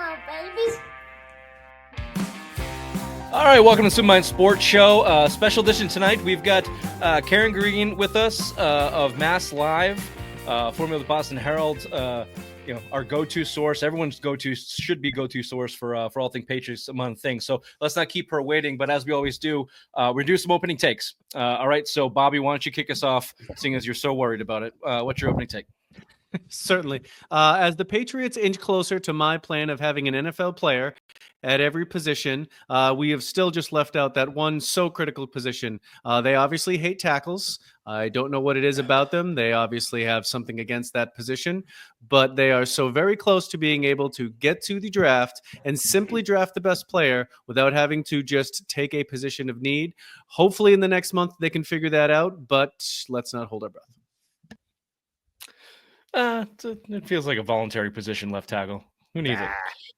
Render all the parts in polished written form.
on, babies. All right, welcome to Super Mind Sports Show. Special edition tonight. We've got Karen Guregian with us of Mass Live, formerly of the Boston Herald. Our go-to source. Everyone's should be go-to source for all things Patriots among things. So let's not keep her waiting. But as we always do, we do some opening takes. All right. So Bobby, why don't you kick us off, seeing as you're so worried about it? What's your opening take? Certainly. As the Patriots inch closer to my plan of having an NFL player at every position, we have still just left out that one so critical position. They obviously hate tackles. I don't know what it is about them. They obviously have something against that position, but they are so very close to being able to get to the draft and simply draft the best player without having to just take a position of need. Hopefully in the next month they can figure that out, but let's not hold our breath. It feels like a voluntary position, left tackle. Who needs it?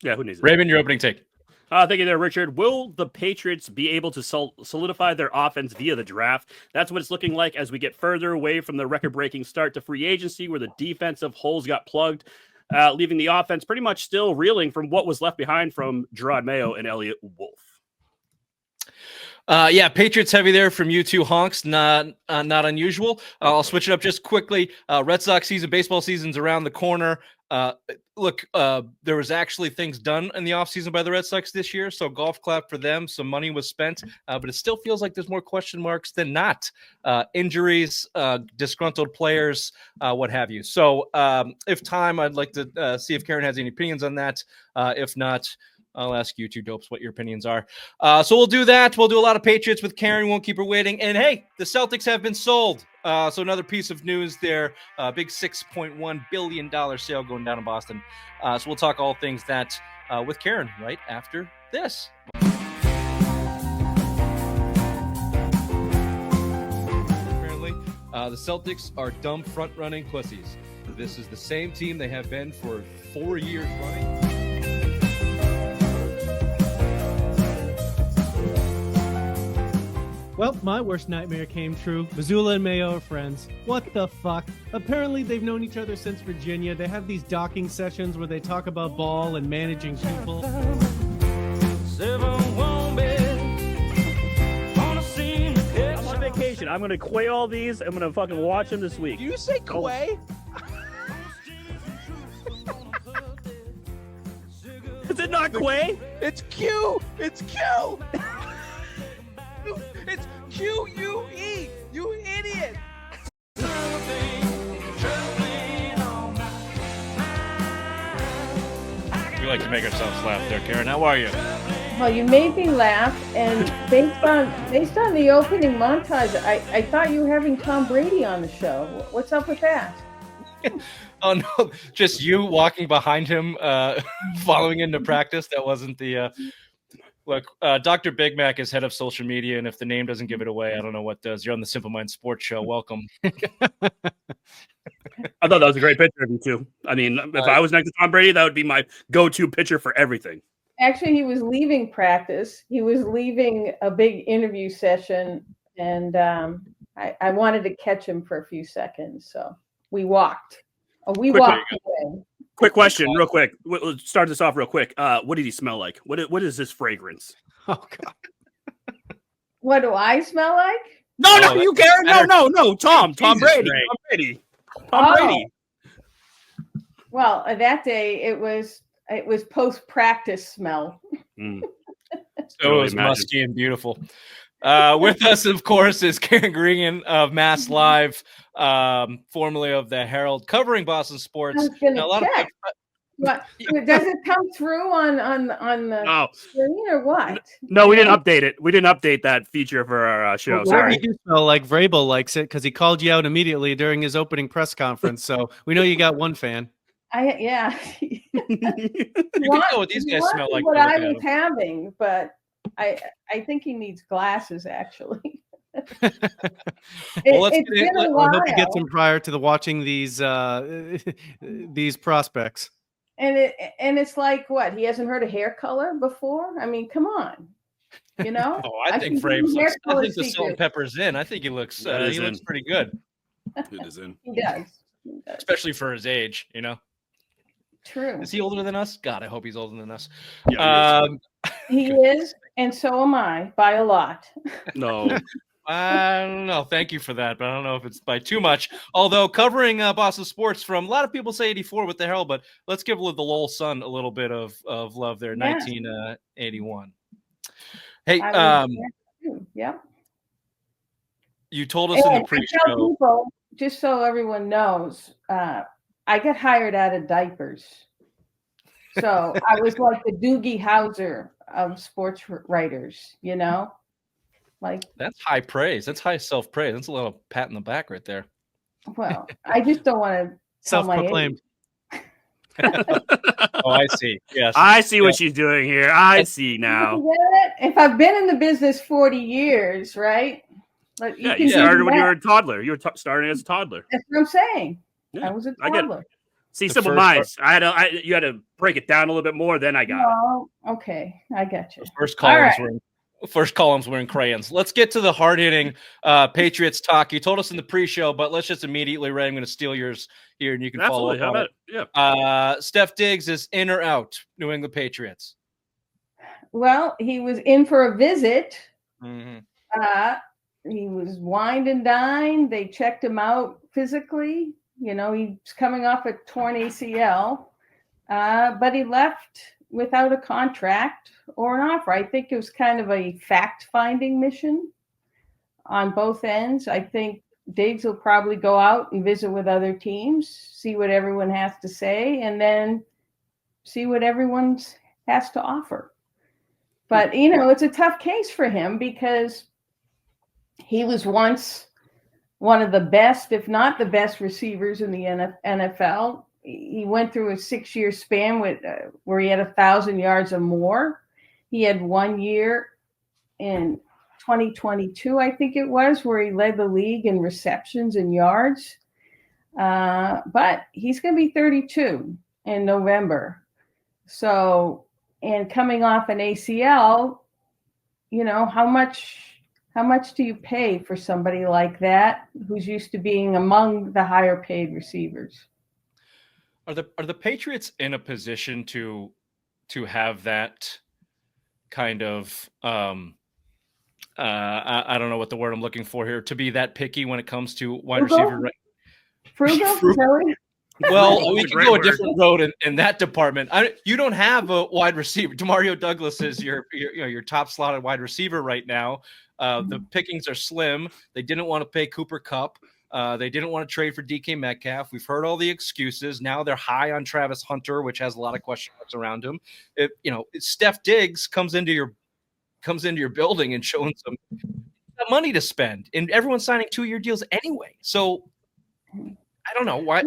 Yeah, who needs it? Raven, your opening take. Thank you there, Richard. Will the Patriots be able to solidify their offense via the draft? That's what it's looking like as we get further away from the record-breaking start to free agency, where the defensive holes got plugged, leaving the offense pretty much still reeling from what was left behind from Jerod Mayo and Elliot Wolf. Patriots heavy there from you two honks. Not unusual. I'll switch it up just quickly. Red Sox season, baseball season's around the corner. There was actually things done in the offseason by the Red Sox this year, so golf clap for them. Some money was spent, but it still feels like there's more question marks than not. Injuries, disgruntled players, what have you. So if time, I'd like to see if Karen has any opinions on that. If not, I'll ask you two dopes what your opinions are. So we'll do that. We'll do a lot of Patriots with Karen. Won't keep her waiting. And hey, the Celtics have been sold. So another piece of news there. Big $6.1 billion sale going down in Boston. So we'll talk all things that with Karen right after this. Apparently, the Celtics are dumb front-running pussies. This is the same team they have been for 4 years running. Well, my worst nightmare came true. Missoula and Mayo are friends. What the fuck? Apparently they've known each other since Virginia. They have these docking sessions where they talk about ball and managing people. I'm on vacation. I'm going to quay all these. I'm going to fucking watch them this week. Do you say quay? Is it not quay? It's Q. It's Q. It's Q-U-E. You idiot. We like to make ourselves laugh there, Karen. How are you? Well, you made me laugh, and based on the opening montage, I thought you were having Tom Brady on the show. What's up with that? Oh, no, just you walking behind him, following into practice. That wasn't the... Look, Dr. Big Mac is head of social media, and if the name doesn't give it away, I don't know what does. You're on the Simple Mind Sports Show. Welcome. I thought that was a great picture of you, too. I mean, if I was next to Tom Brady, that would be my go-to picture for everything. Actually, he was leaving practice. He was leaving a big interview session, and I wanted to catch him for a few seconds, so we walked. Walked away. Quick question, real quick. We'll start this off real quick. What did he smell like? What is this fragrance? Oh, God. What do I smell like? No, you, Karen. No. Tom Brady. Tom Brady. Well, that day it was post-practice smell. So it was musky and beautiful. With us, of course, is Karen Guregian of Mass Live, formerly of the Herald, covering Boston sports. I was going to check. What does it come through on the screen or what? No, we didn't update it. We didn't update that feature for our show. Well, sorry. You smell like Vrabel likes it because he called you out immediately during his opening press conference. So we know you got one fan. Yeah. You can know what these guys smell like. What I was having, but I think he needs glasses, actually. Well, I hope he gets them prior to watching these prospects. And it's like, what? He hasn't heard of hair color before? I mean, come on. You know? I think Frames looks, I think the salt and pepper's in. I think he looks pretty good. It is in. He does. Especially for his age, you know. True. Is he older than us? God, I hope he's older than us. Yeah, He is, and so am I by a lot. no. I don't know. Thank you for that, but I don't know if it's by too much. Although covering Boston sports from a lot of people say 84, what the hell? But let's give the Lowell Sun a little bit of love there. Yeah. 1981. Hey, I was there too. Yep. you told us in the And I tell pre-show. people, just so everyone knows, I get hired out of diapers. So I was like the Doogie Howser of sports writers, you know? Like, That's high praise. That's high self-praise. That's a little pat in the back right there. well, I just don't want to tell my Self-proclaimed. Oh, I see. Yes. I see what she's doing here. I see now. You get it? If I've been in the business 40 years, right? Like, Yeah, can you do started when you that. were a toddler. You were starting as a toddler. That's what I'm saying. Yeah, I was a I get it. toddler. See, The simple first minds. You had to break it down a little bit more. Then I got it. Oh, okay. I got you. First All columns right. first columns were in crayons. Let's get to the hard-hitting Patriots talk. You told us in the pre-show, but let's just immediately, Ray, I'm going to steal yours here, and you can Absolutely. How follow about up it? on Yeah. it. Steph Diggs is in or out, New England Patriots? Well, he was in for a visit. Mm-hmm. He was wined and dined. They checked him out physically. You know, he's coming off a torn ACL, but he left without a contract or an offer. I think it was kind of a fact-finding mission on both ends. I think Diggs will probably go out and visit with other teams, see what everyone has to say, and then see what everyone has to offer. But, you know, it's a tough case for him because he was once one of the best, if not the best, receivers in the NFL. He went through a 6-year span where he had 1,000 yards or more. He had 1 year in 2022, I think it was, where he led the league in receptions and yards. But he's going to be 32 in November. So, and coming off an ACL, you know, how much do you pay for somebody like that who's used to being among the higher paid receivers? Are the Patriots in a position to have that kind of I don't know what the word I'm looking for here, to be that picky when it comes to wide receiver? Right? Frugal? Well, we That's a can great go word. a different road in that department. You don't have a wide receiver. Demario Douglas is your top slotted wide receiver right now. The pickings are slim. They didn't want to pay Cooper Kupp. They didn't want to trade for DK Metcalf. We've heard all the excuses. Now they're high on Travis Hunter, which has a lot of question marks around him. If Steph Diggs comes into your building and showing some money to spend, and everyone's signing 2-year deals anyway. So I don't know why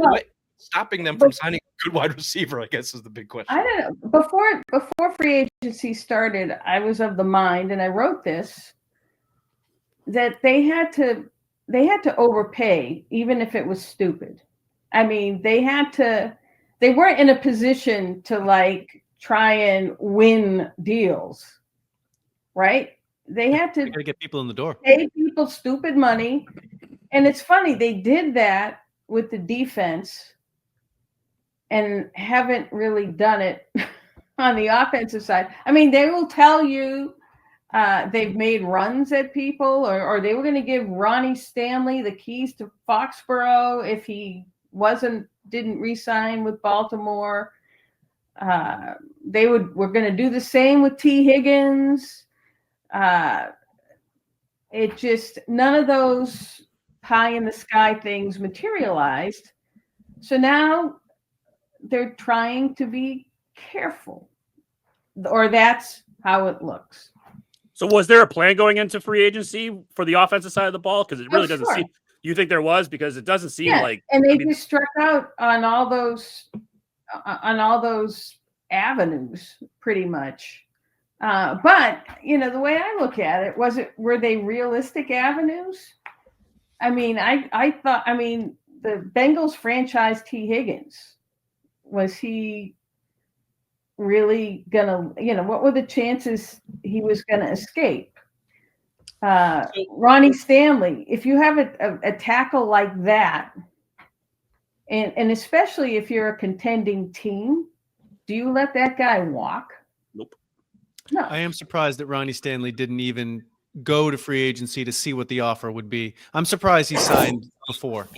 stopping them from signing a good wide receiver, I guess, is the big question. I don't know. Before free agency started, I was of the mind, and I wrote this, that they had to overpay, even if it was stupid. I mean, they weren't in a position to like try and win deals, right? They had to get people in the door. Pay people stupid money. And it's funny, they did that with the defense and haven't really done it on the offensive side. I mean, they will tell you they've made runs at people, or they were going to give Ronnie Stanley the keys to Foxborough if he didn't re-sign with Baltimore. They were going to do the same with T. Higgins. It just, none of those pie in the sky things materialized. So now they're trying to be careful, or that's how it looks. So was there a plan going into free agency for the offensive side of the ball? Because it really doesn't sure. seem. You think there was? Because it doesn't seem like. And they just struck out on all those avenues, pretty much. But the way I look at it, were they realistic avenues? I mean, I thought. I mean, the Bengals franchised T. Higgins. Was he really gonna? What were the chances he was gonna escape? Ronnie Stanley. If you have a tackle like that, And especially if you're a contending team, do you let that guy walk? Nope. No. I am surprised that Ronnie Stanley didn't even go to free agency to see what the offer would be. I'm surprised he signed before.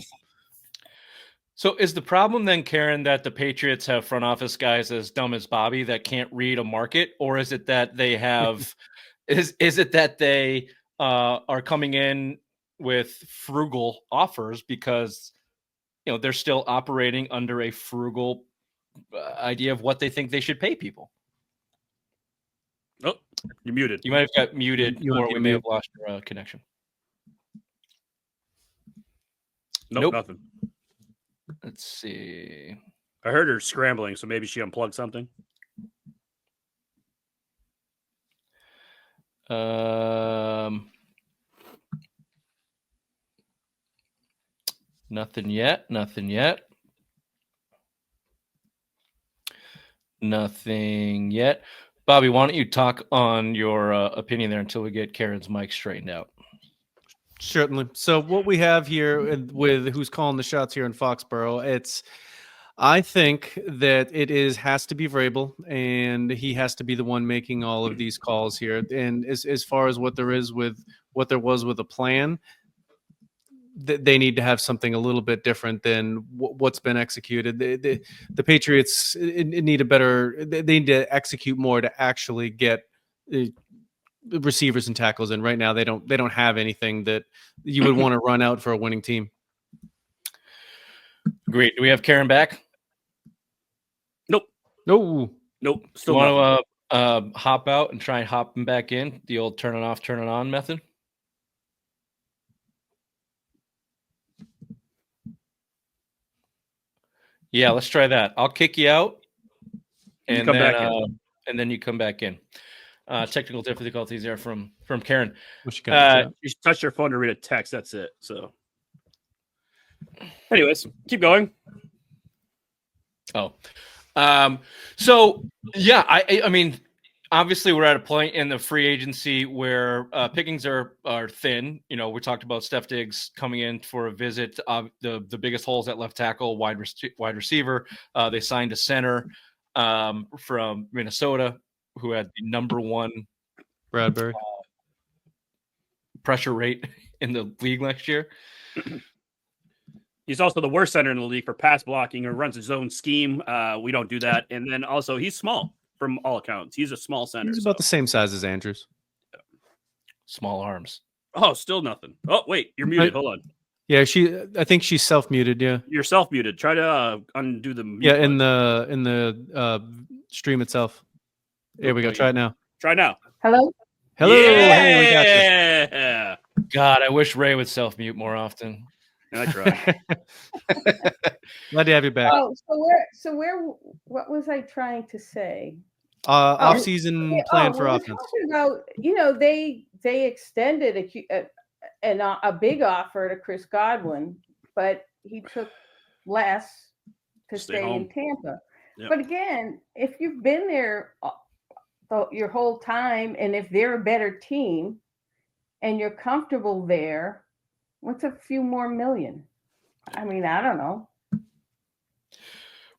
So is the problem then, Karen, that the Patriots have front office guys as dumb as Bobby that can't read a market, or is it that they have is it that they are coming in with frugal offers because they're still operating under a frugal idea of what they think they should pay people? Oh, you're muted. You might have got muted, You might or be we may have muted. lost your connection. Nope, nothing. Let's see. I heard her scrambling, so maybe she unplugged something. Nothing yet. Nothing yet. Nothing yet. Bobby, why don't you talk on your opinion there until we get Karen's mic straightened out? Certainly. So what we have here with who's calling the shots here in Foxborough, I think that has to be Vrabel, and he has to be the one making all of these calls here. And as far as what there was with a plan, they need to have something a little bit different than what's been executed. The Patriots need they need to execute more to actually get receivers and tackles in. Right now, they don't have anything that you would want to run out for a winning team. Great. Do we have Karen back? Nope. No. Nope. You Still want to hop out and try and hop him back in? The old turn it off, turn it on method? Yeah, let's try that. I'll kick you out, and come then back in. And then you come back in. Technical difficulties there from Karen. You touch your phone to read a text. That's it. So, anyways, keep going. Oh, so yeah, I mean, obviously we're at a point in the free agency where pickings are thin. We talked about Steph Diggs coming in for a visit. The biggest holes at left tackle, wide receiver. They signed a center from Minnesota who had the number one Bradbury pressure rate in the league last year. He's also the worst center in the league for pass blocking or runs his own scheme. We don't do that. And then also he's small from all accounts. He's a small center. He's about the same size as Andrews. Small arms. Oh, still nothing. Oh, wait, you're muted. Hold on. Yeah, I think she's self-muted. Yeah, you're self-muted. Try to undo the mute in button. the stream itself. There we go. Try it now. Try now. Hello? Hello. Yeah! Hey, we got you. God, I wish Ray would self-mute more often. I try. Glad to have you back. Oh, what was I trying to say? Off-season plan for we're offense. talking about, they extended a big offer to Chris Godwin, but he took less to stay in Tampa. Yep. But again, if you've been there your whole time, and if they're a better team and you're comfortable there, what's a few more million? I mean, I don't know.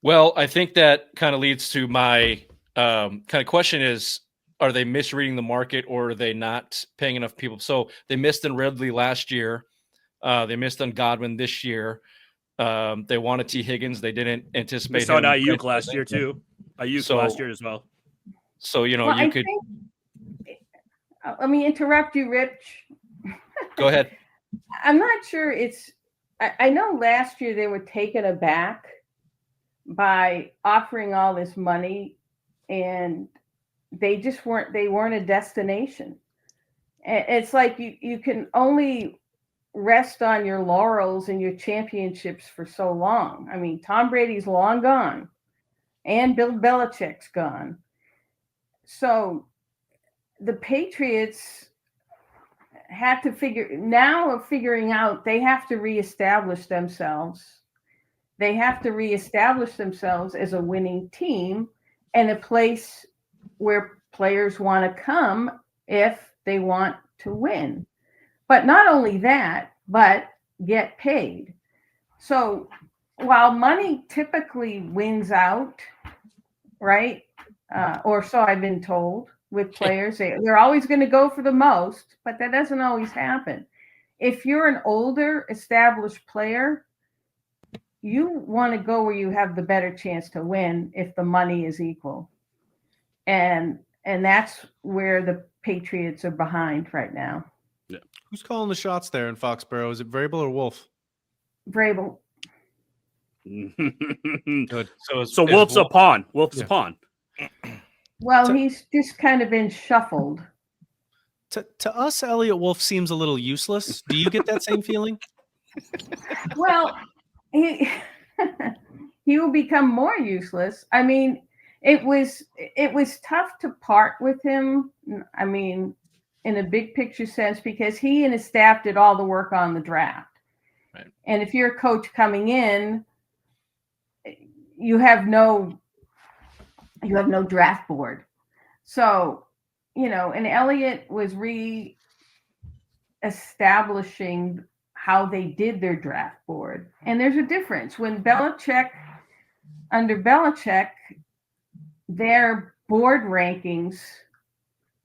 Well, I think that kind of leads to my kind of question is, are they misreading the market, or are they not paying enough people? So they missed on Ridley last year. They missed on Godwin this year. They wanted T. Higgins. They didn't anticipate. They saw Ayuk last year too. Ayuk last year as well. So, let me interrupt you, Rich. Go ahead. I'm not sure I know last year they were taken aback by offering all this money, and they weren't a destination. And it's like you can only rest on your laurels and your championships for so long. I mean, Tom Brady's long gone, and Bill Belichick's gone. So the Patriots had to figuring out they have to reestablish themselves. They have to reestablish themselves as a winning team and a place where players want to come if they want to win. But not only that, but get paid. So while money typically wins out, right? Or so I've been told with players. They're always going to go for the most, but that doesn't always happen. If you're an older, established player, you want to go where you have the better chance to win if the money is equal. And that's where the Patriots are behind right now. Yeah. Who's calling the shots there in Foxborough? Is it Vrabel or Wolf? Vrabel. Good. So Wolf's a pawn. Wolf's a pawn. Well, he's just kind of been shuffled. To us, Elliot Wolf seems a little useless. Do you get that same feeling? Well, he will become more useless. I mean, it was tough to part with him. I mean, in a big picture sense, because he and his staff did all the work on the draft. Right. And if you're a coach coming in, you have no draft board. So, and Elliot was re-establishing how they did their draft board. And there's a difference. Under Belichick, their board rankings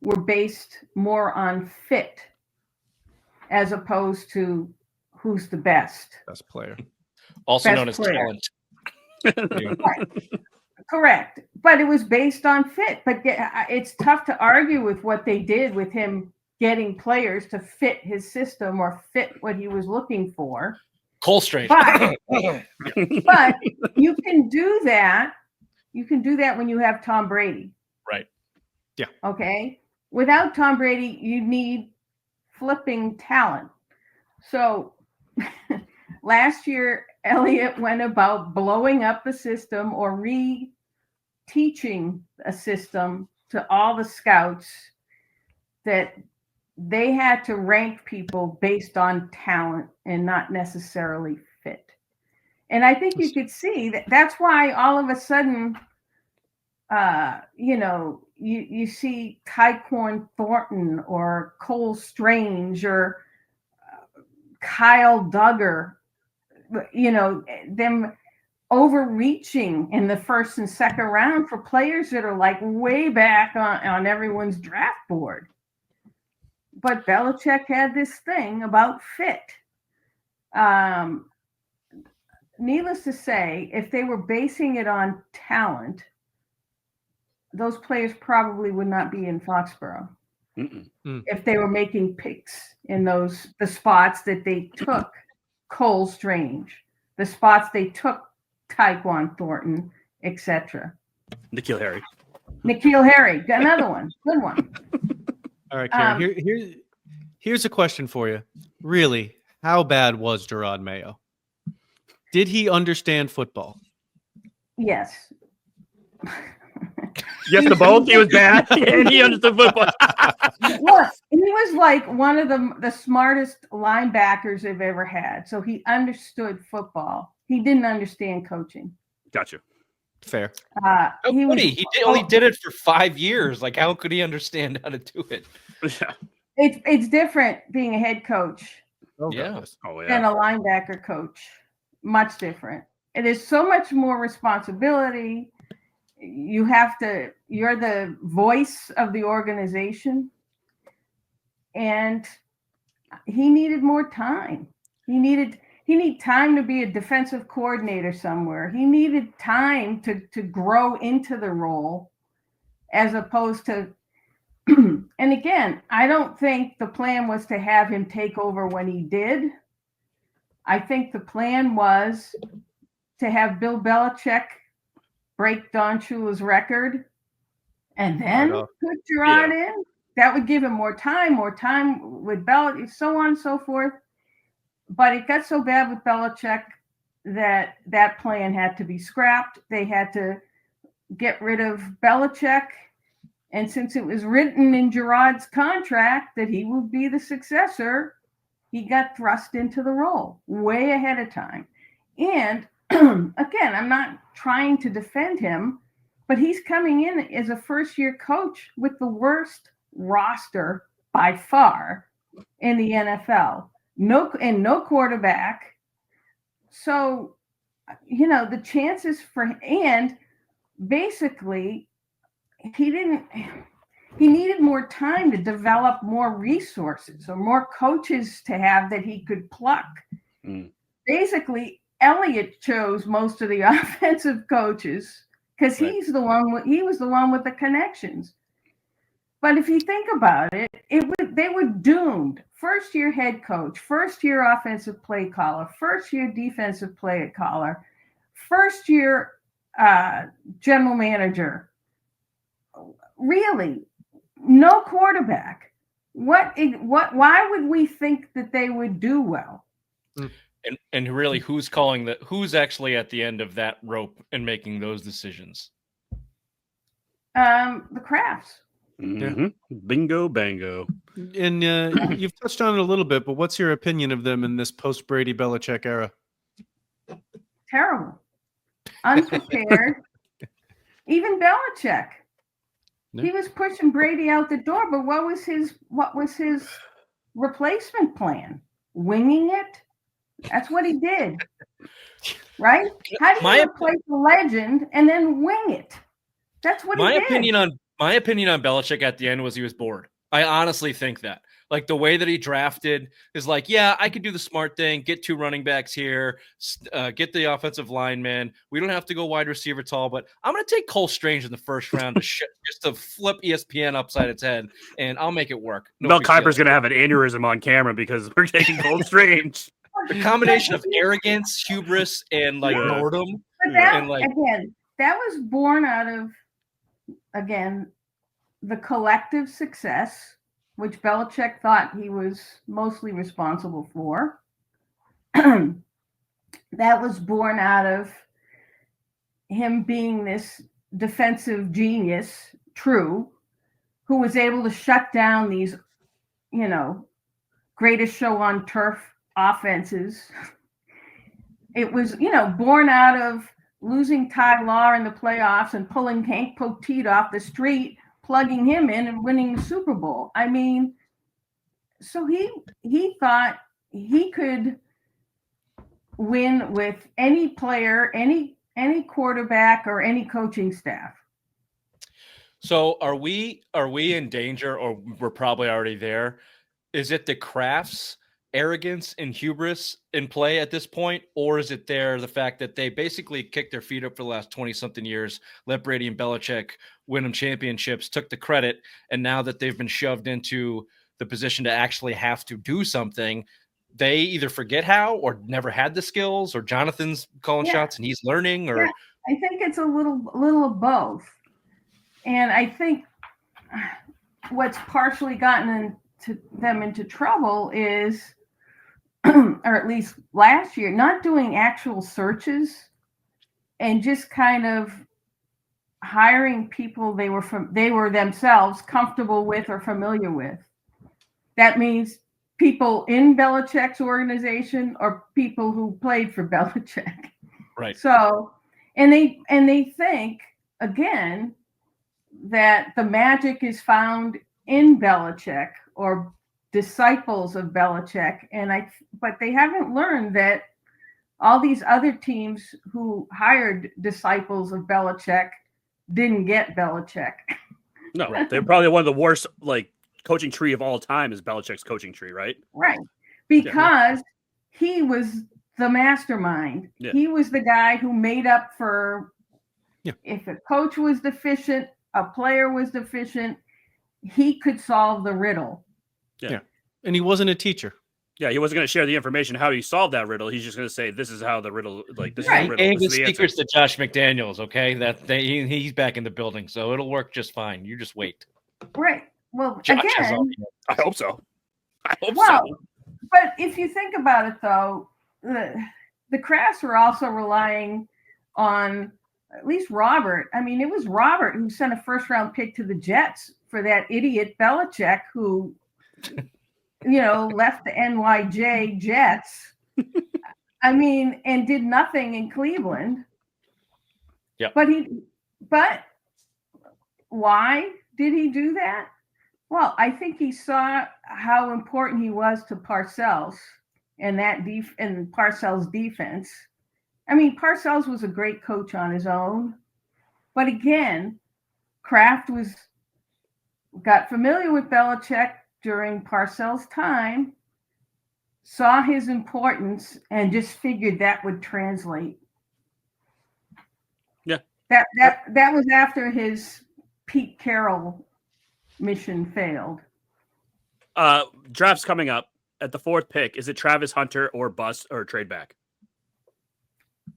were based more on fit as opposed to who's the best. Best player. Also Best known as player. talent. Right. Correct. But it was based on fit. But it's tough to argue with what they did with him getting players to fit his system or fit what he was looking for. Cole Strange. But you can do that. You can do that when you have Tom Brady. Right. Yeah. Okay. Without Tom Brady, you need flipping talent. So last year, Elliot went about blowing up the system or re-teaching a system to all the scouts that they had to rank people based on talent and not necessarily fit. And I think you could see that's why all of a sudden, you see Tyquan Thornton or Cole Strange or Kyle Duggar, them overreaching in the first and second round for players that are like way back on everyone's draft board. But Belichick had this thing about fit. Needless to say, if they were basing it on talent, those players probably would not be in Foxborough. If they were making picks in the spots that they took Cole Strange, the spots they took Tyquan Thornton, etc. N'Keal Harry, another one, good one. All right, Karen. Here's a question for you. Really, how bad was Jerod Mayo? Did he understand football? Yes. Yes, to both. He was bad, and he understood football. Look, he was like one of the smartest linebackers they've ever had. So he understood football. He didn't understand coaching. Gotcha. Fair. He only did it for 5 years. Like, how could he understand how to do it? Yeah. It's different being a head coach Yeah. than a linebacker coach. Much different. It is so much more responsibility. You're the voice of the organization. And he needed more time. He needed time to be a defensive coordinator somewhere. He needed time to grow into the role as opposed to, and again, I don't think the plan was to have him take over when he did. I think the plan was to have Bill Belichick break Don Shula's record and then put Jerod in. That would give him more time with Belichick, so on and so forth. But it got so bad with Belichick that plan had to be scrapped. They had to get rid of Belichick. And since it was written in Jerod's contract that he would be the successor, he got thrust into the role way ahead of time. And again, I'm not trying to defend him, but he's coming in as a first-year coach with the worst roster by far in the NFL. No quarterback. So the chances and basically he needed more time to develop more resources or more coaches to have that he could pluck. Basically, Elliot chose most of the offensive coaches because he was the one with the connections. But if you think about it, they were doomed. First-year head coach, first-year offensive play caller, first-year defensive play caller, first-year general manager. Really, no quarterback. Why would we think that they would do well? And really, who's actually at the end of that rope and making those decisions? The Crafts. Mm-hmm. Bingo, bango. And you've touched on it a little bit, but what's your opinion of them in this post-Brady Belichick era? Terrible. Unprepared. Even Belichick. Yeah. He was pushing Brady out the door, but what was his replacement plan? Winging it? That's what he did. Right? How do you replace a legend and then wing it? That's what he did. My opinion on Belichick at the end was he was bored. I honestly think that. Like the way that he drafted is like, yeah, I could do the smart thing, get 2 running backs here, get the offensive lineman. We don't have to go wide receiver tall, but I'm going to take Cole Strange in the first round just to flip ESPN upside its head, and I'll make it work. Mel Kiper's going to have an aneurysm on camera because we're taking Cole Strange. The combination of arrogance, hubris, and boredom. But that was born out of, again, the collective success, which Belichick thought he was mostly responsible for. That was born out of him being this defensive genius, who was able to shut down these, greatest show on turf offenses. It was, born out of losing Ty Law in the playoffs and pulling Hank Poteet off the street, plugging him in and winning the Super Bowl. I mean, so he thought he could win with any player, any quarterback, or any coaching staff. So are we in danger, or we're probably already there? Is it the Crafts' arrogance and hubris in play at this point, or is it the fact that they basically kicked their feet up for the last 20-something years, let Brady and Belichick win them championships, took the credit, and now that they've been shoved into the position to actually have to do something, they either forget how or never had the skills, or Jonathan's calling shots and he's learning, or I think it's a little of both. And I think what's partially gotten them into trouble is, or at least last year, not doing actual searches and just kind of hiring people they were themselves comfortable with or familiar with. That means people in Belichick's organization or people who played for Belichick. Right. So, and they think again that the magic is found in Belichick or disciples of Belichick, but they haven't learned that all these other teams who hired disciples of Belichick didn't get Belichick. No, they're probably one of the worst coaching tree of all time is Belichick's coaching tree, right? Right. Because he was the mastermind. Yeah. He was the guy who made up for if a coach was deficient, a player was deficient, he could solve the riddle. Yeah. And he wasn't a teacher. Yeah, he wasn't going to share the information how he solved that riddle. He's just going to say, "This is how the riddle." This is the riddle. And the secrets to Josh McDaniels. Okay, he's back in the building, so it'll work just fine. You just wait. Right. Well, Josh again, I hope so. So. But if you think about it, though, the Crafts were also relying on at least Robert. I mean, it was Robert who sent a first-round pick to the Jets for that idiot Belichick who. Left the NYJ Jets. I mean, and did nothing in Cleveland. Yeah. But why did he do that? Well, I think he saw how important he was to Parcells and Parcells' defense, I mean, Parcells was a great coach on his own, but again, Kraft got familiar with Belichick during Parcells' time, saw his importance, and just figured that would translate. Yeah. That was after his Pete Carroll mission failed. Draft's coming up at the 4th pick. Is it Travis Hunter or bust or trade back?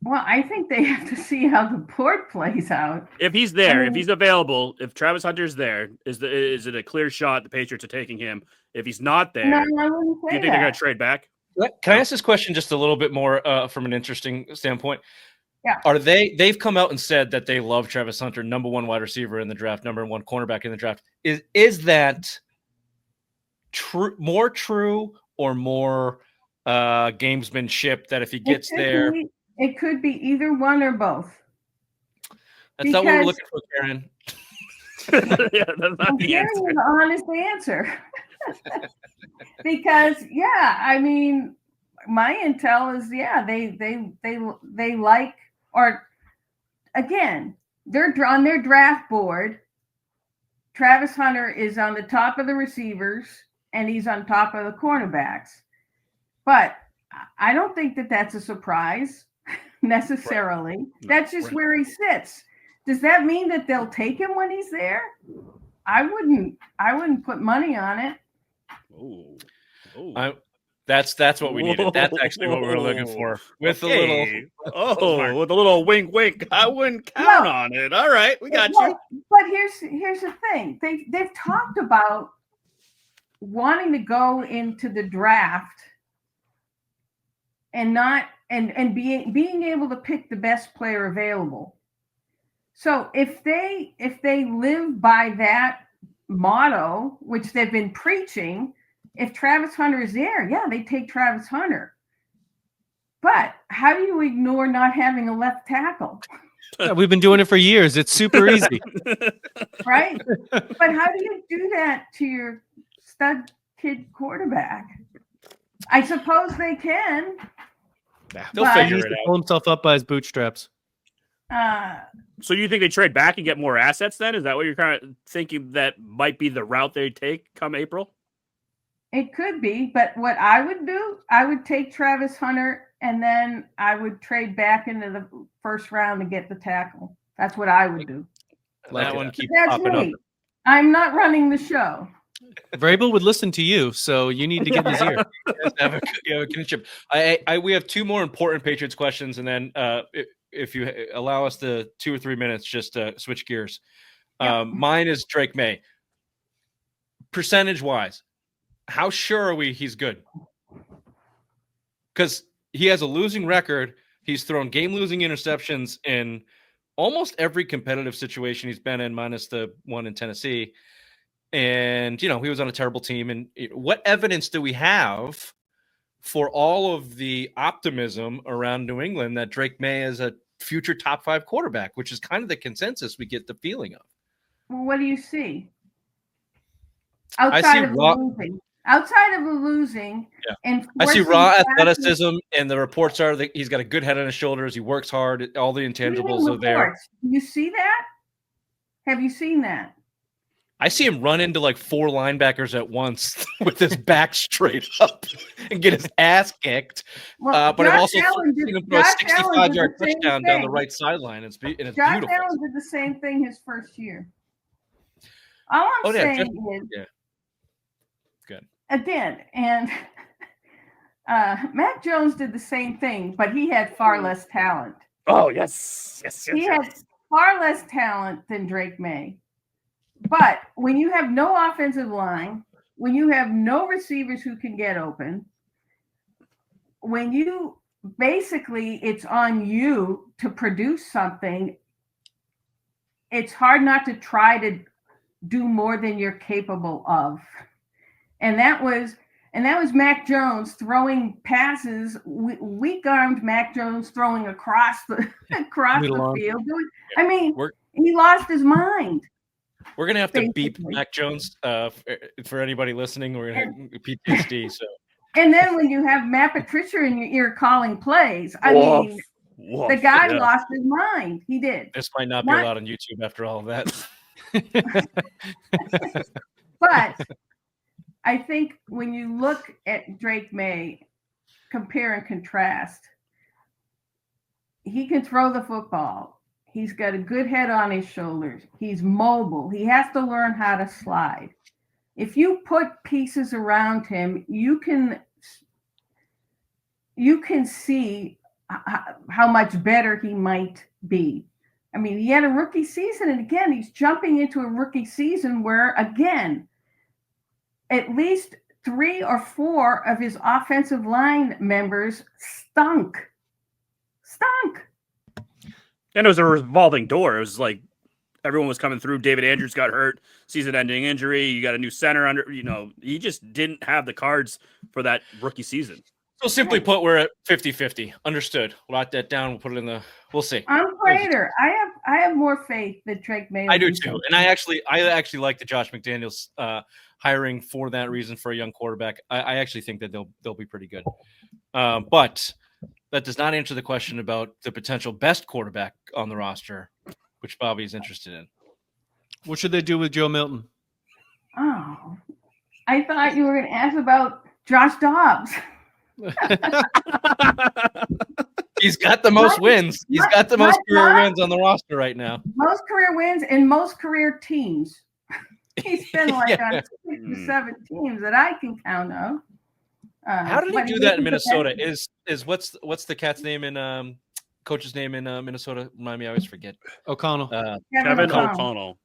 Well, I think they have to see how the board plays out. If he's there, if he's available, if Travis Hunter's there, is it a clear shot the Patriots are taking him? If he's not there, No, I wouldn't say do you think they're going to trade back? Can I ask this question just a little bit more from an interesting standpoint? Yeah. They've come out and said that they love Travis Hunter, number 1 wide receiver in the draft, number 1 cornerback in the draft. Is that true, more true or more gamesmanship that if he gets there? It could be either one or both. That's not what we're looking for, Karen. Yeah, that's not the answer. The honest answer. Because I mean, my intel is they like, or again, they're on their draft board. Travis Hunter is on the top of the receivers and he's on top of the cornerbacks. But I don't think that that's a surprise necessarily. Right. That's just where he sits. Does that mean that they'll take him when he's there? I wouldn't put money on it. That's what we needed. That's actually what we were looking for. With a little wink wink. I wouldn't count on it. All right, we got you. But here's the thing. They've talked about wanting to go into the draft and being able to pick the best player available. So if they live by that motto, which they've been preaching, if Travis Hunter is there, they take Travis Hunter. But how do you ignore not having a left tackle? We've been doing it for years. It's super easy. Right? But how do you do that to your stud kid quarterback? I suppose they can. They'll figure it out. Pull himself up by his bootstraps. So you think they trade back and get more assets then? Is that what you're kind of thinking that might be the route they take come April? It could be, but what I would do, I would take Travis Hunter and then I would trade back into the first round to get the tackle. That's what I would do. That one keeps That's popping me. up. I'm not running the show. Vrabel would listen to you, so you need to get in his ear. You have a kinship. We have 2 more important Patriots questions, and then if you allow us the 2 or 3 minutes, just switch gears. Mine is Drake Maye. Percentage-wise, how sure are we he's good? Because he has a losing record. He's thrown game-losing interceptions in almost every competitive situation he's been in, minus the one in Tennessee. And, he was on a terrible team. And what evidence do we have for all of the optimism around New England that Drake Maye is a future top 5 quarterback, which is kind of the consensus we get the feeling of? Well, what do you see? Outside of losing, and I see raw athleticism, and the reports are that he's got a good head on his shoulders. He works hard. All the intangibles are there. You see that? Have you seen that? I see him run into like 4 linebackers at once with his back straight up and get his ass kicked. Well, but I've also seen him throw a 65-yard touchdown down the right sideline. It's beautiful. Josh Allen did the same thing his first year. All I'm saying is, good. Again, and Mac Jones did the same thing, but he had far less talent. Oh, yes. He had far less talent than Drake Maye. But when you have no offensive line, when you have no receivers who can get open, when you basically it's on you to produce something, it's hard not to try to do more than you're capable of. And that was Mac Jones throwing passes, weak-armed Mac Jones throwing across the field. I mean, he lost his mind. We're gonna have to beep Mac Jones for anybody listening. We're gonna have PTSD. So, and then when you have Matt Patricia in your ear calling plays, I mean, Woof, The guy yeah. lost his mind. He did. This might not be What? allowed on YouTube after all of that. But I think when you look at Drake Maye, compare and contrast, he can throw the football. He's got a good head on his shoulders. He's mobile. He has to learn how to slide. If you put pieces around him, you can see how much better he might be. I mean, he had a rookie season, and again, he's jumping into a rookie season where, again, at least 3 or 4 of his offensive line members stunk. And it was a revolving door. It was like everyone was coming through. David Andrews got hurt, season-ending injury. You got a new center under. He just didn't have the cards for that rookie season. So simply put, we're at 50-50. Understood. We'll write that down. We'll put it in the. We'll see. I'm greater. I have more faith that Drake Maye. I do too, and I actually like the Josh McDaniels hiring for that reason for a young quarterback. I actually think that they'll be pretty good. But that does not answer the question about the potential best quarterback on the roster, which Bobby is interested in. What should they do with Joe Milton? Oh, I thought you were going to ask about Josh Dobbs. He's got the most wins. He's got the most career wins on the roster right now. Most career wins in most career teams. He's been like Yeah. on 6 or 7 teams that I can count on. How did he do that in Minnesota? Is what's the cat's name in coach's name in Minnesota? Remind me, I always forget. O'Connell. Kevin O'Connell.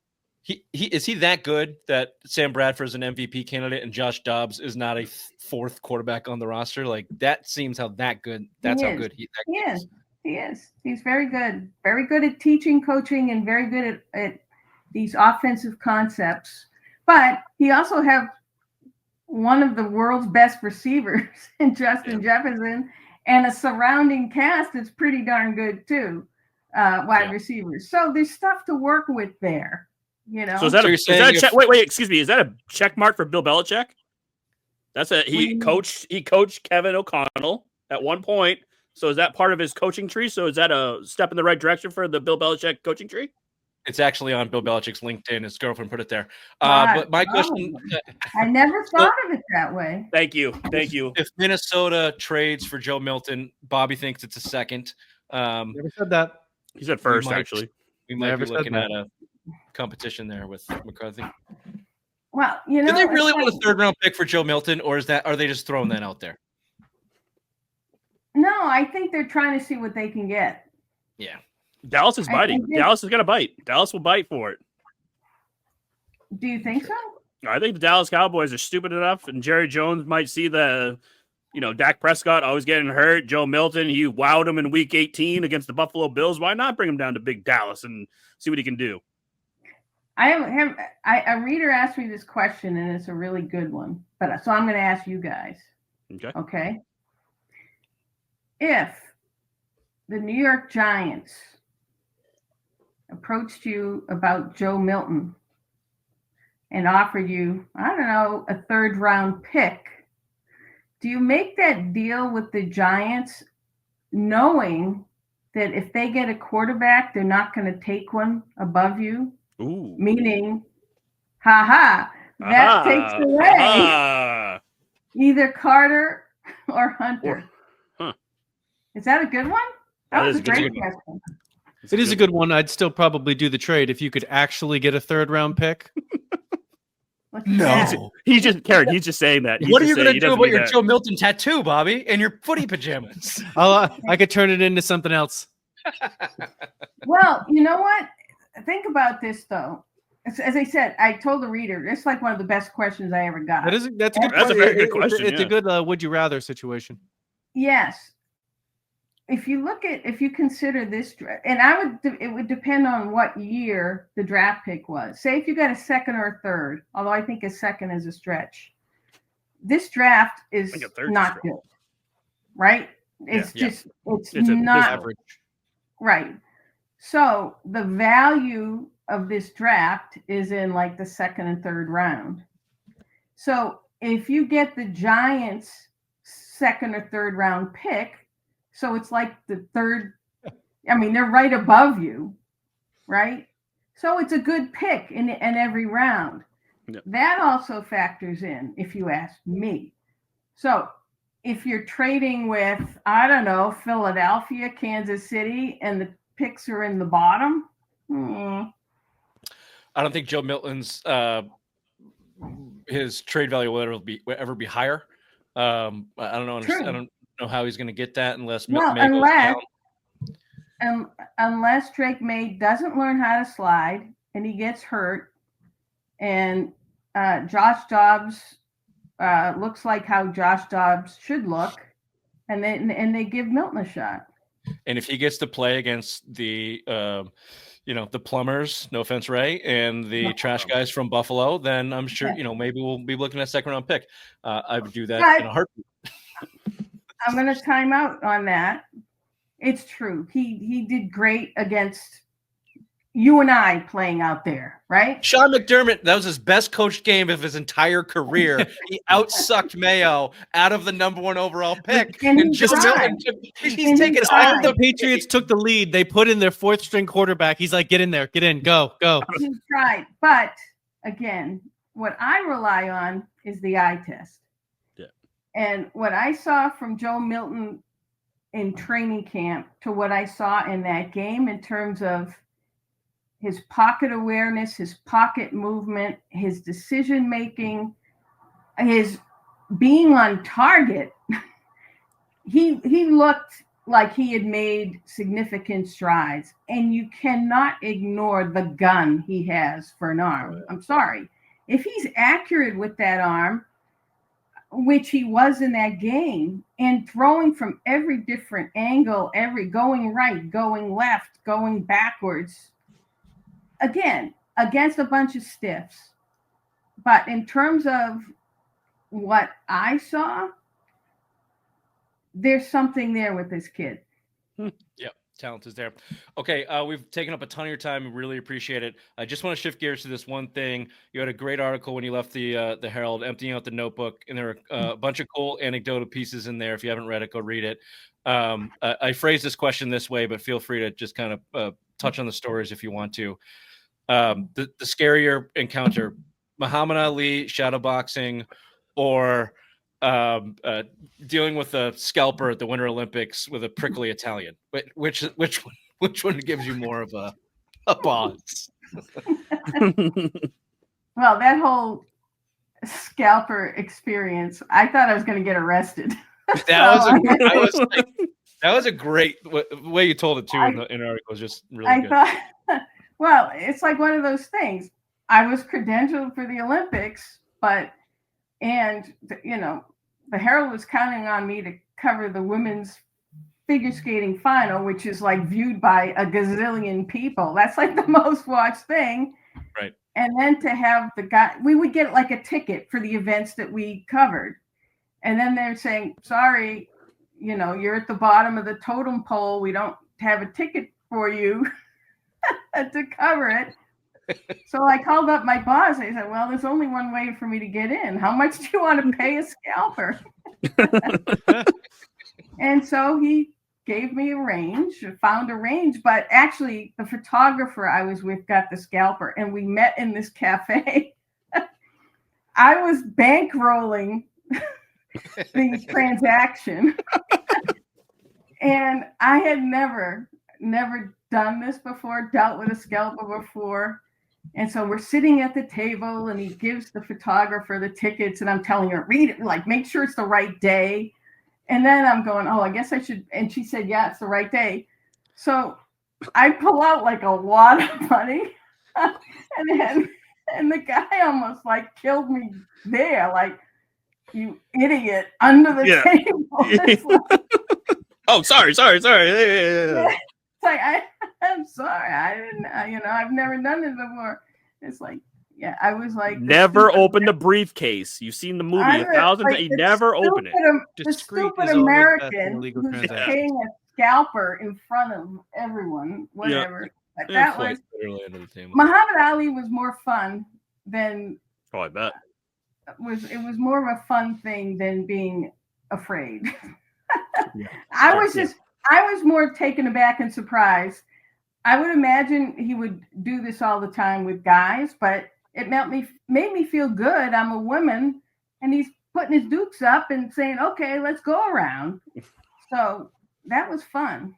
He is he that good that Sam Bradford is an MVP candidate and Josh Dobbs is not a 4th quarterback on the roster? Like that seems how that good. That's how good he is. He is. He's very good. Very good at teaching, coaching, and very good at these offensive concepts. But he also have one of the world's best receivers in Justin Jefferson and a surrounding cast that's pretty darn good too. Wide receivers. So there's stuff to work with there. So is that a check? Wait, excuse me. Is that a check mark for Bill Belichick? That's he coached Kevin O'Connell at one point. So is that part of his coaching tree? So is that a step in the right direction for the Bill Belichick coaching tree? It's actually on Bill Belichick's LinkedIn. His girlfriend put it there. But my question, I never thought of it that way. Thank you. If Minnesota trades for Joe Milton, Bobby thinks it's a second. Never said that. He said first, actually. We might be looking at a competition there with McCarthy. Well, do they really want a 3rd-round pick for Joe Milton, or are they just throwing that out there? No, I think they're trying to see what they can get. Yeah. Dallas is biting. Dallas is going to bite. Dallas will bite for it. Do you think so? I think the Dallas Cowboys are stupid enough, and Jerry Jones might see Dak Prescott always getting hurt. Joe Milton, he wowed him in Week 18 against the Buffalo Bills. Why not bring him down to big Dallas and see what he can do? A reader asked me this question, and it's a really good one. So I'm going to ask you guys. Okay. If the New York Giants approached you about Joe Milton and offered you, I don't know, a 3rd-round pick, do you make that deal with the Giants knowing that if they get a quarterback, they're not going to take one above you? Ooh. Meaning, that takes away either Carter or Hunter. Is that a good one? That was a great question. It is a good one. I'd still probably do the trade if you could actually get a 3rd-round pick. No. He's just saying that. What are you going to do about your Joe Milton tattoo, Bobby, and your footy pajamas? I could turn it into something else. Well, you know what? Think about this, though. As I said, I told the reader, it's like one of the best questions I ever got. That's a very good question. It's a good would you rather situation. Yes. If you consider this, and it would depend on what year the draft pick was. Say if you got a 2nd or a 3rd, although I think a 2nd is a stretch. This draft is not good, right? It's not average. Right. So the value of this draft is in like the 2nd and 3rd round. So if you get the Giants 2nd or 3rd round pick, so it's like the 3rd I mean, they're right above you, right? So it's a good pick in every round. Yep. That also factors in, if you ask me. So if you're trading with, I don't know, Philadelphia, Kansas City, and the picks are in the bottom, I don't think Joe Milton's his trade value will ever be higher. I don't know. True. I don't know how he's going to get that unless well, May goes down. unless Drake Maye doesn't learn how to slide and he gets hurt, and Josh Dobbs looks like how Josh Dobbs should look, and they give Milton a shot. And if he gets to play against the the plumbers, no offense, Ray, and the trash guys from Buffalo, then I'm sure, maybe we'll be looking at a second round pick. I would do that in a heartbeat. I'm going to time out on that. It's true. He did great against you and I playing out there, right? Sean McDermott, that was his best coached game of his entire career. He outsucked Mayo out of the number 1 overall pick. And he's taking all the Patriots took the lead. They put in their 4th string quarterback. He's like, get in there, get in, go. He tried. But again, what I rely on is the eye test. Yeah. And what I saw from Joe Milton in training camp to what I saw in that game in terms of his pocket awareness, his pocket movement, his decision making, his being on target, he looked like he had made significant strides. And you cannot ignore the gun he has for an arm. I'm sorry. If he's accurate with that arm, which he was in that game, and throwing from every different angle, going right, going left, going backwards, again, against a bunch of stiffs. But in terms of what I saw, there's something there with this kid. Yep, talent is there. Okay, we've taken up a ton of your time. We really appreciate it. I just want to shift gears to this one thing. You had a great article when you left the Herald, emptying out the notebook, and there were a bunch of cool anecdotal pieces in there. If you haven't read it, go read it. I phrased this question this way, but feel free to just kind of touch on the stories if you want to. The scarier encounter, Muhammad Ali shadowboxing, or dealing with a scalper at the Winter Olympics with a prickly Italian. Which one gives you more of a pause? Well, that whole scalper experience, I thought I was going to get arrested. That was a great way you told it too in the article. Was just really good. Well, it's like one of those things. I was credentialed for the Olympics, the Herald was counting on me to cover the women's figure skating final, which is like viewed by a gazillion people. That's like the most watched thing. Right. And then to have the guy, we would get like a ticket for the events that we covered. And then they're saying, sorry, you're at the bottom of the totem pole. We don't have a ticket for you to cover it. So I called up my boss. I said, well, there's only one way for me to get in. How much do you want to pay a scalper? And so he gave me found a range. But actually, the photographer I was with got the scalper, and we met in this cafe. I was bankrolling the transaction. And I had never done this before, dealt with a scalper before. And so we're sitting at the table, and he gives the photographer the tickets, and I'm telling her, read it, like, make sure it's the right day. And then I'm going, oh, I guess I should. And she said, yeah, it's the right day. So I pull out like a lot of money. and the guy almost like killed me there. Like, you idiot, under the table. Oh, sorry. It's like, I'm sorry. I didn't, I've never done this before. It's like, yeah, I was like, never open the briefcase. You've seen the movie 1,000 times. You never open it. The stupid American who's paying a scalper in front of everyone, whatever. Yeah. That was Muhammad Ali was more fun than. Oh, I bet. It was more of a fun thing than being afraid. Yeah. I was just I was more taken aback and surprised. I would imagine he would do this all the time with guys, but it made me feel good. I'm a woman, and he's putting his dukes up and saying, "Okay, let's go around." So that was fun.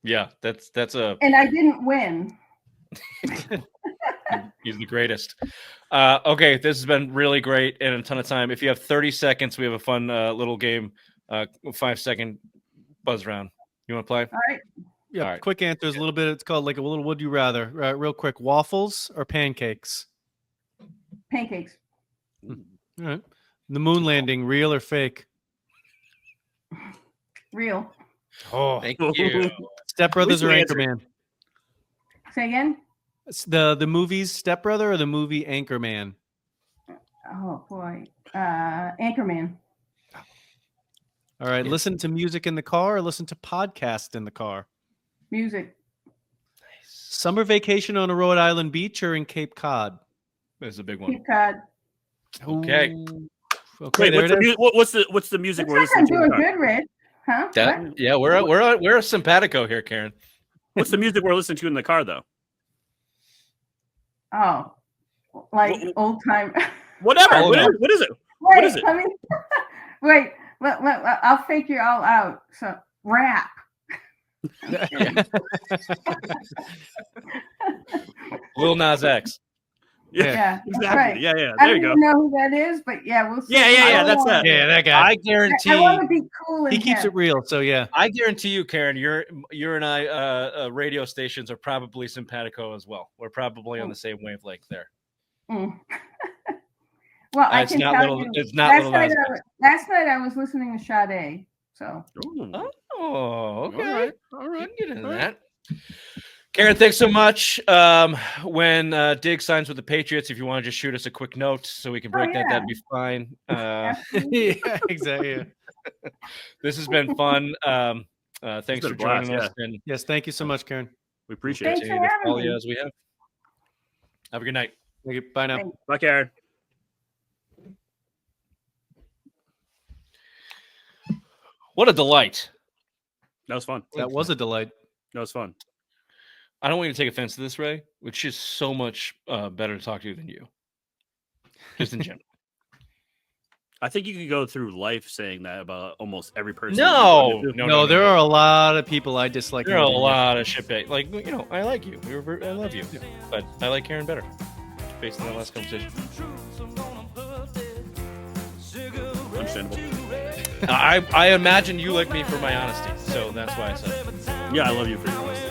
Yeah, that's And I didn't win. He's the greatest. Okay, this has been really great and a ton of time. If you have 30 seconds, we have a fun little game, 5-second buzz round. You want to play? All right. Yeah, All right. quick answers. A little bit. It's called like a little would you rather. Real quick. Waffles or pancakes? Pancakes. All right. The moon landing, real or fake? Real. Oh, Thank you. Step Brothers or answer. Anchorman? Say again? The movie's Step Brother or the movie Anchorman? Oh boy. Anchorman. All right. Listen to music in the car or listen to podcast in the car? Music. Summer vacation on a Rhode Island beach or in Cape Cod? That's a big one. Cape Cod. Okay. Ooh. Okay. Wait, There it is. what's the music Looks we're like I'm listening to? doing in the car? good, Rich. Huh? What? Yeah, we're simpatico here, Karen. What's the music we're listening to in the car, though? Oh, like old time. Whatever. Oh, What no. is it? Wait, is it? I mean, wait. I'll fake you all out. So rap. Lil Nas X. Yeah, Exactly. right. Yeah, yeah. I There don't you go. even know who that is, but yeah, we'll see. Yeah, that's that. Yeah, that guy. I guarantee. I want to be cool and He keeps it real. So yeah. I guarantee you, Karen, you and I radio stations are probably simpatico as well. We're probably on the same wavelength there. Mm. Well, I It's can not tell little. you. It's not Last Little night, Nas X. last night I was listening to Sade. So Ooh. Oh, okay. All right. Get into that. Karen, thanks so much. When Diggs signs with the Patriots, if you want to just shoot us a quick note so we can break that, that'd be fine. absolutely. Yeah, exactly. Yeah. This has been fun. Thanks been for a blast, joining us. And Yes. Thank you so much, Karen. We appreciate Thanks it. for continue to having follow you me. as we have. Have a good night. Thank you. Bye now. Thanks. Bye, Karen. What a delight. That was fun. That was a delight. That was fun. I don't want you to take offense to this, Ray, which is so much better to talk to you than you. Just in general. I think you could go through life saying that about almost every person. No, No, there are a lot of people I dislike. There are a more than you. lot of shitbag. Like, I like you. I love you. But I like Karen better. Based on that last conversation. Understandable. I imagine you like me for my honesty. So that's why I said it. Yeah, I love you for your honesty.